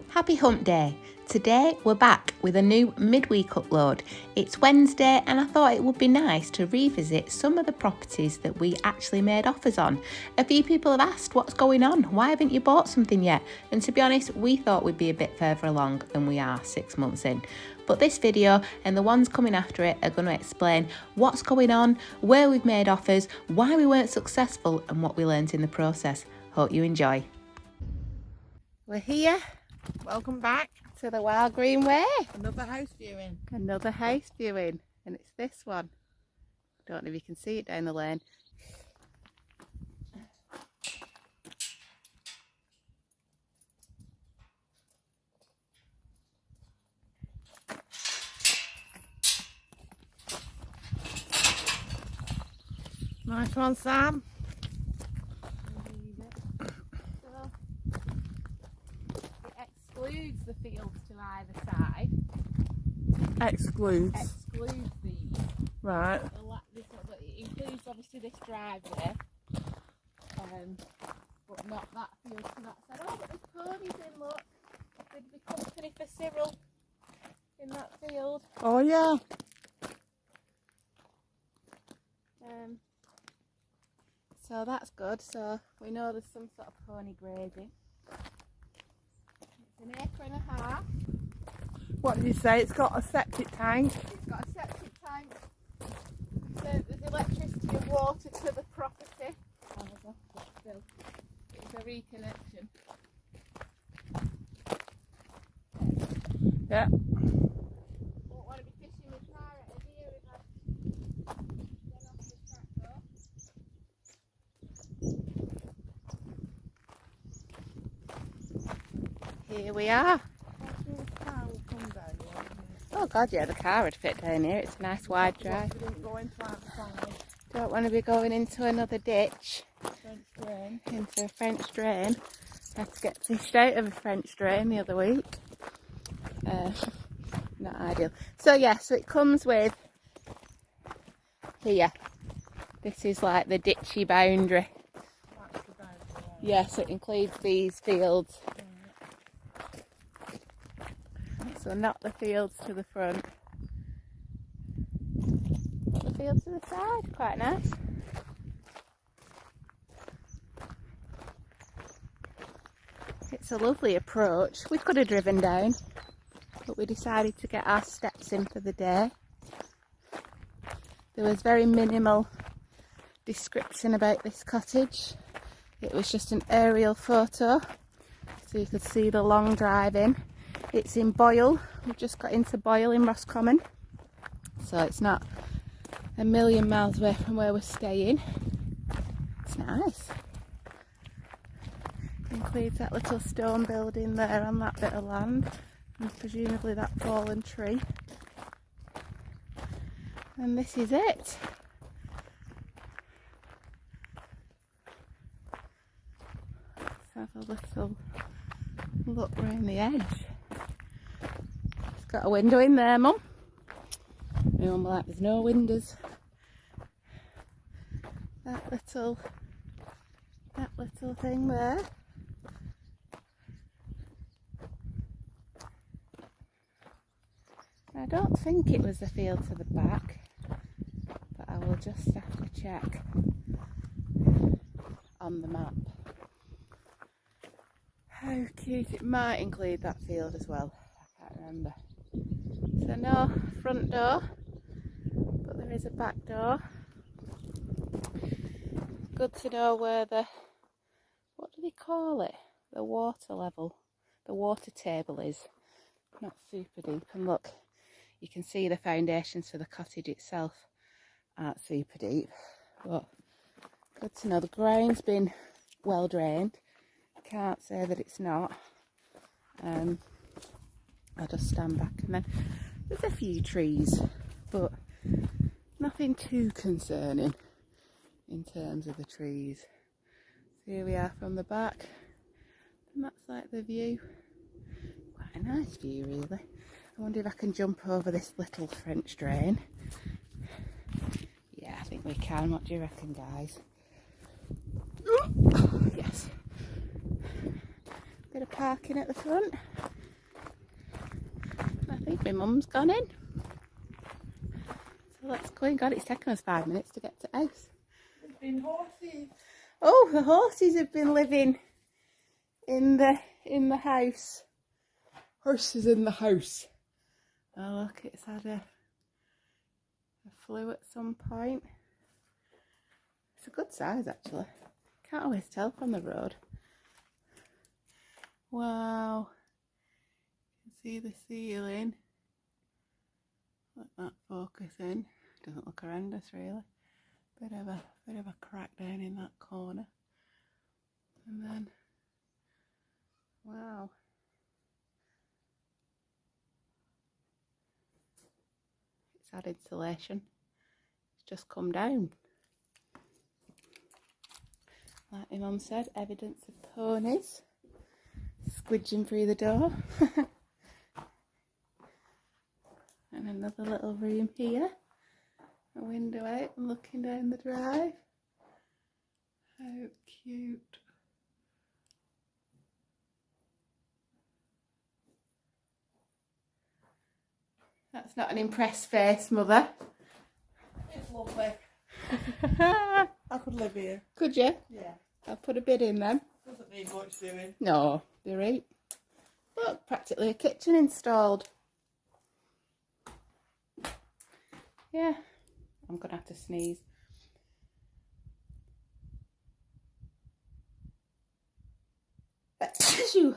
Happy hump day. Today we're back with a new midweek upload. It's Wednesday and I thought it would be nice to revisit some of the properties that we actually made offers on. A few people have asked what's going on, why haven't you bought something yet? And to be honest, we thought we'd be a bit further along than we are 6 months in. But this video and the ones coming after it are going to explain what's going on, where we've made offers, why we weren't successful and what we learnt in the process. Hope you enjoy. We're here. Welcome back To the Wild Green Way. Another house viewing. Another house viewing, and it's this one. Don't know if you can see it down the lane. Nice one, Sam. It excludes the fields to either side. Excludes. Excludes these. Right. But it includes obviously this driveway, but not that field to that side. Oh, but there's ponies in, look. There'd be company for Cyril in that field. Oh yeah. So that's good. So we know there's some sort of pony grazing. It's 1.5 acres. What did you say? It's got a septic tank. It's got a septic tank. So there's electricity and water to the property. However, but still, it's a reconnection. Yeah. Won't want to be fishing with car at a deer if I get off the track though. Here we are. Oh god, yeah, the car would fit down here. It's a nice wide drive. We didn't go into outside. Don't want to be going into another ditch. French drain. Into a French drain. Had to get fished out of a French drain the other week. Not ideal. So yeah, so it comes with here. This is like the ditchy boundary. That's the boundary. Yeah, so it includes these fields. So not the fields to the front, but the fields to the side. Quite nice. It's a lovely approach. We could have driven down, but we decided to get our steps in for the day. There was very minimal description about this cottage. It was just an aerial photo, so you could see the long drive in. It's in Boyle. We've just got into Boyle in Roscommon, so it's not a million miles away from where we're staying. It's nice. Includes that little stone building there on that bit of land, and presumably that fallen tree. And this is it. Let's have a little look round the edge. It's got a window in there, Mum. My mum like, there's no windows. That little thing there. I don't think it was the field to the back, but I will just have to check on the map. How cute, it might include that field as well, I can't remember. So no front door, but there is a back door. Good to know where the, what do they call it? The water level, the water table is. Not super deep, and look, you can see the foundations for the cottage itself aren't super deep, but good to know. The ground's been well drained. Can't say that it's not. I'll just stand back, and then there's a few trees, but nothing too concerning in terms of the trees. So here we are from the back, and that's like the view. Quite a nice view, really. I wonder if I can jump over this little French drain. Yeah, I think we can. What do you reckon, guys? Yes. Bit of parking at the front. I think my mum's gone in. So let's go in. God, it's taken us 5 minutes to get to house. There's been horses. Oh, the horses have been living in the house. Horses in the house. Oh look, it's had a flu at some point. It's a good size actually. Can't always tell from the road. Wow. You can see the ceiling. Let that focus in. Doesn't look horrendous really. Bit of a crack down in that corner. And then, wow. It's had insulation. It's just come down. Like my mum said, evidence of ponies squidging through the door. And another little room here. A window out and looking down the drive. How cute. That's not an impressed face, Mother. It's lovely. I could live here. Could you? Yeah. I'll put a bid in then. Doesn't need much doing. No, they're right. Look, practically a kitchen installed. Yeah, I'm gonna have to sneeze.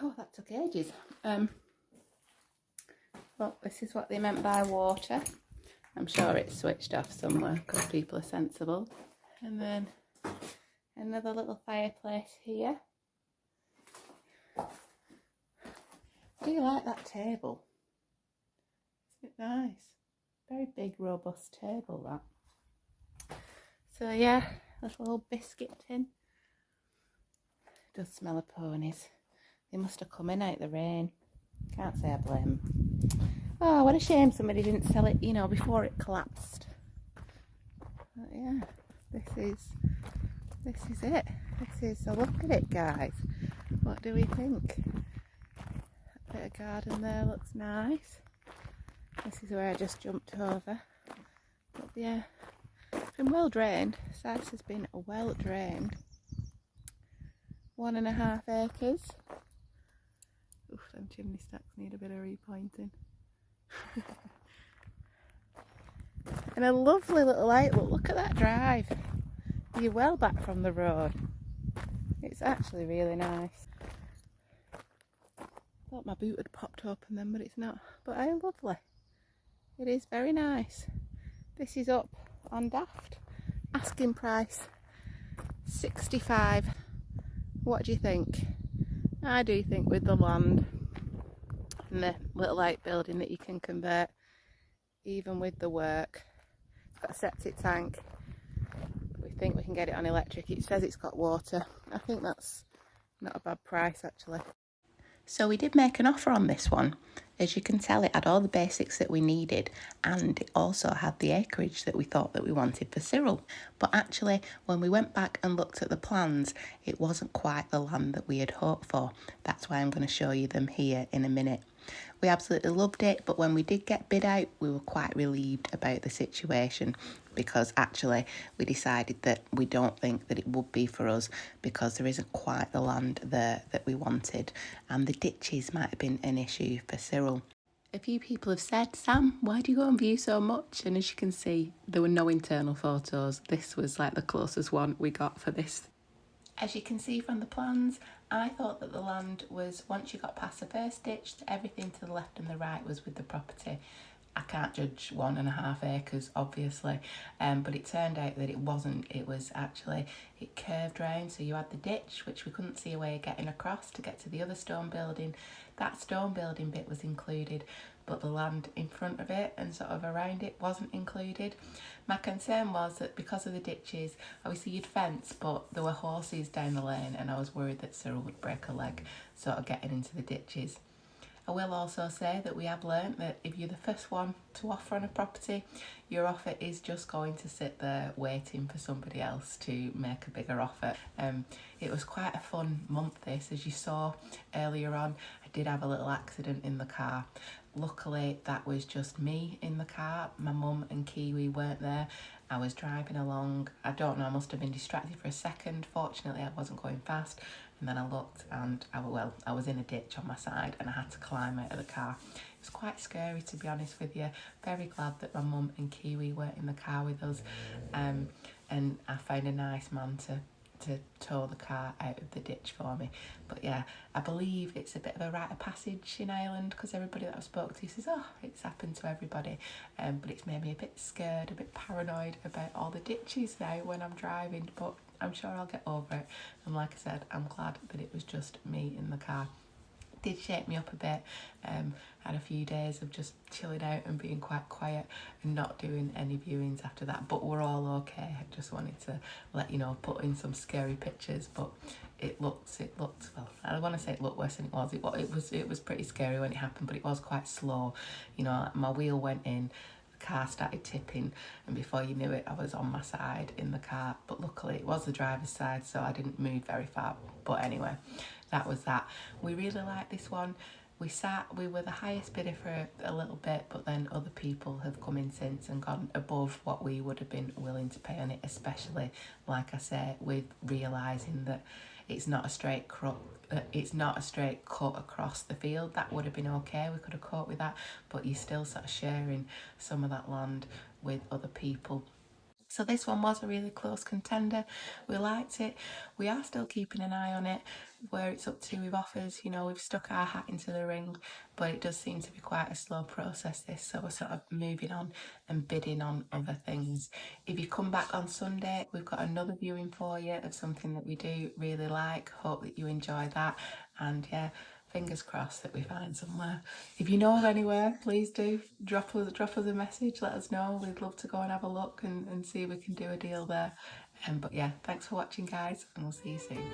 Oh, that took ages. Well, this is what they meant by water. I'm sure it's switched off somewhere because people are sensible. And then another little fireplace here. Do you like that table? Isn't it nice? Very big, robust table, that. So yeah, a little old biscuit tin. It does smell of ponies. They must have come in out the rain. Can't say I blame them. Oh, what a shame somebody didn't sell it, you know, before it collapsed. But yeah, this is it. This is a look at it, guys. What do we think? That bit of garden there looks nice. This is where I just jumped over. But yeah, it's been well drained. This house has been well drained. 1.5 acres. Oof, them chimney stacks need a bit of repointing. And a lovely little outlook. Look at that drive. You're well back from the road. It's actually really nice. Thought my boot had popped open then, but it's not. But how lovely. It is very nice. This is up on Daft. Asking price 65. What do you think? I do think with the land and the little outbuilding that you can convert, even with the work. It's got a septic tank. We think we can get it on electric. It says it's got water. I think that's not a bad price actually. So we did make an offer on this one. As you can tell, it had all the basics that we needed, and it also had the acreage that we thought that we wanted for Cyril. But actually, when we went back and looked at the plans, it wasn't quite the land that we had hoped for. That's why I'm going to show you them here in a minute. We absolutely loved it, but when we did get bid out, we were quite relieved about the situation, because actually we decided that we don't think that it would be for us because there isn't quite the land there that we wanted, and the ditches might have been an issue for Cyril. A few people have said, Sam, why do you go and view so much? And as you can see, there were no internal photos. This was like the closest one we got for this. As you can see from the plans, I thought that the land was, once you got past the first ditch, everything to the left and the right was with the property. I can't judge 1.5 acres, obviously, but it turned out that it wasn't. It was actually, it curved round, so you had the ditch, which we couldn't see a way of getting across to get to the other stone building. That stone building bit was included, but the land in front of it and sort of around it wasn't included. My concern was that because of the ditches, obviously you'd fence, but there were horses down the lane, and I was worried that Cyril would break a leg sort of getting into the ditches. I will also say that we have learnt that if you're the first one to offer on a property, your offer is just going to sit there waiting for somebody else to make a bigger offer. It was quite a fun month this, as you saw earlier on. I did have a little accident in the car. Luckily, that was just me in the car. My mum and Kiwi weren't there. I was driving along. I don't know, I must have been distracted for a second. Fortunately, I wasn't going fast. And then I looked and I was in a ditch on my side and I had to climb out of the car. It was quite scary, to be honest with you. Very glad that my mum and Kiwi weren't in the car with us. And I found a nice man to tow the car out of the ditch for me. But yeah, I believe it's a bit of a rite of passage in Ireland, because everybody that I've spoken to says, oh, it's happened to everybody. But it's made me a bit scared, a bit paranoid about all the ditches now when I'm driving. But I'm sure I'll get over it. And like I said, I'm glad that it was just me in the car. It did shake me up a bit. Had a few days of just chilling out and being quite quiet and not doing any viewings after that. But we're all okay. I just wanted to let you know, put in some scary pictures, but it looked well, I don't want to say it looked worse than it was. It was pretty scary when it happened, but it was quite slow. You know, my wheel went in, the car started tipping, and before you knew it, I was on my side in the car. But luckily it was the driver's side, so I didn't move very far. But anyway, that was that. We really liked this one. We were the highest bidder for a little bit, but then other people have come in since and gone above what we would have been willing to pay on it, especially, like I say, with realising that it's not a straight cut across the field. That would have been okay, we could have coped with that, but you're still sort of sharing some of that land with other people. So this one was a really close contender. We liked it. We are still keeping an eye on it, where it's up to with offers. You know, we've stuck our hat into the ring, but it does seem to be quite a slow process this, so we're sort of moving on and bidding on other things. If you come back on Sunday, we've got another viewing for you of something that we do really like. Hope that you enjoy that, and yeah, fingers crossed that we find somewhere. If you know of anywhere, please do drop us a message, let us know. We'd love to go and have a look and see if we can do a deal there. But yeah, thanks for watching, guys, and we'll see you soon.